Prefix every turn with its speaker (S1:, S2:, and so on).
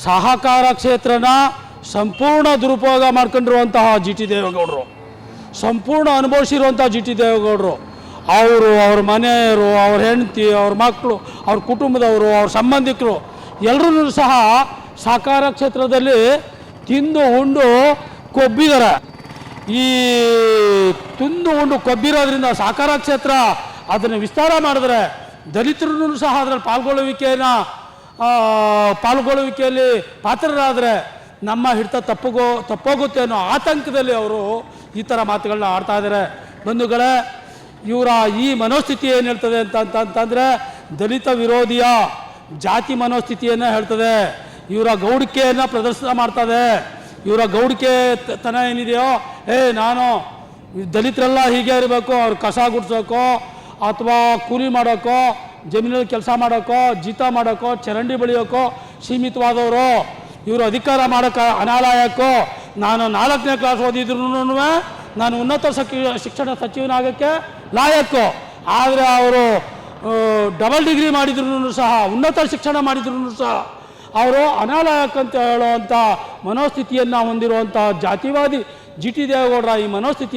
S1: ಸಹಕಾರ ಕ್ಷೇತ್ರನ ಸಂಪೂರ್ಣ ದುರುಪಯೋಗ ಮಾಡ್ಕೊಂಡಿರುವಂತಹ ಜಿ ಟಿ ದೇವೇಗೌಡರು, ಸಂಪೂರ್ಣ ಅನುಭವಿಸಿರುವಂಥ ಜಿ ಟಿ ದೇವೇಗೌಡರು, ಅವರು ಅವ್ರ ಮನೆಯವರು, ಅವ್ರ ಹೆಂಡತಿ, ಅವ್ರ ಮಕ್ಕಳು, ಅವ್ರ ಕುಟುಂಬದವರು, ಅವ್ರ ಸಂಬಂಧಿಕರು ಎಲ್ಲರೂ ಸಹ ಸಹಕಾರ ಕ್ಷೇತ್ರದಲ್ಲಿ ತಿಂದು ಉಂಡು ಕೊಬ್ಬಿದ್ದಾರೆ. ಈ ತಿಂದು ಉಂಡು ಕೊಬ್ಬಿರೋದ್ರಿಂದ ಸಹಕಾರ ಕ್ಷೇತ್ರ ಅದನ್ನು ವಿಸ್ತಾರ ಮಾಡಿದ್ರೆ ದಲಿತರು ಸಹ ಅದರಲ್ಲಿ ಪಾಲ್ಗೊಳ್ಳುವಿಕೆಯಲ್ಲಿ ಪಾತ್ರರಾದರೆ ನಮ್ಮ ಹಿಡಿತ ತಪ್ಪೋಗುತ್ತೆ ಅನ್ನೋ ಆತಂಕದಲ್ಲಿ ಅವರು ಈ ಥರ ಮಾತುಗಳನ್ನ ಆಡ್ತಾ ಇದ್ದಾರೆ. ಬಂಧುಗಳೇ, ಇವರ ಈ ಮನೋಸ್ಥಿತಿ ಏನು ಹೇಳ್ತದೆ ಅಂತಂದರೆ ದಲಿತ ವಿರೋಧಿಯ ಜಾತಿ ಮನೋಸ್ಥಿತಿಯನ್ನು ಹೇಳ್ತದೆ. ಇವರ ಗೌಡಿಕೆಯನ್ನು ಪ್ರದರ್ಶನ ಮಾಡ್ತದೆ. ಇವರ ಗೌಡಿಕೆ ತನ ಏನಿದೆಯೋ, ನಾನು ದಲಿತರೆಲ್ಲ ಹೀಗೆ ಇರಬೇಕು, ಅವ್ರು ಕಸ ಗುಡಿಸೋಕೋ ಅಥವಾ ಕೂಲಿ ಮಾಡೋಕ್ಕೋ, ಜಮೀನಲ್ಲಿ ಕೆಲಸ ಮಾಡೋಕ್ಕೋ, ಜೀತ ಮಾಡೋಕ್ಕೋ, ಚರಂಡಿ ಬಳಿಯೋಕ್ಕೋ ಸೀಮಿತವಾದವರು, ಇವರು ಅಧಿಕಾರ ಮಾಡೋಕ್ಕೆ ಅನಾಲಯಕ್ಕೋ. ನಾನು 4ನೇ ಕ್ಲಾಸ್ ಓದಿದ್ರು ನಾನು ಉನ್ನತ ಶಿಕ್ಷಣ ಸಚಿವನಾಗೋಕ್ಕೆ ಲಾಯಕ್ಕು. ಆದರೆ ಅವರು ಡಬಲ್ ಡಿಗ್ರಿ ಮಾಡಿದ್ರು ಸಹ, ಉನ್ನತ ಶಿಕ್ಷಣ ಮಾಡಿದ್ರು ಸಹ ಅವರು ಅನಾಲಯಕ್ ಅಂತ ಹೇಳುವಂಥ ಮನೋಸ್ಥಿತಿಯನ್ನು ಹೊಂದಿರುವಂಥ ಜಾತಿವಾದಿ ಜಿ ಟಿ ದೇವೇಗೌಡರ ಈ ಮನೋಸ್ಥಿತಿ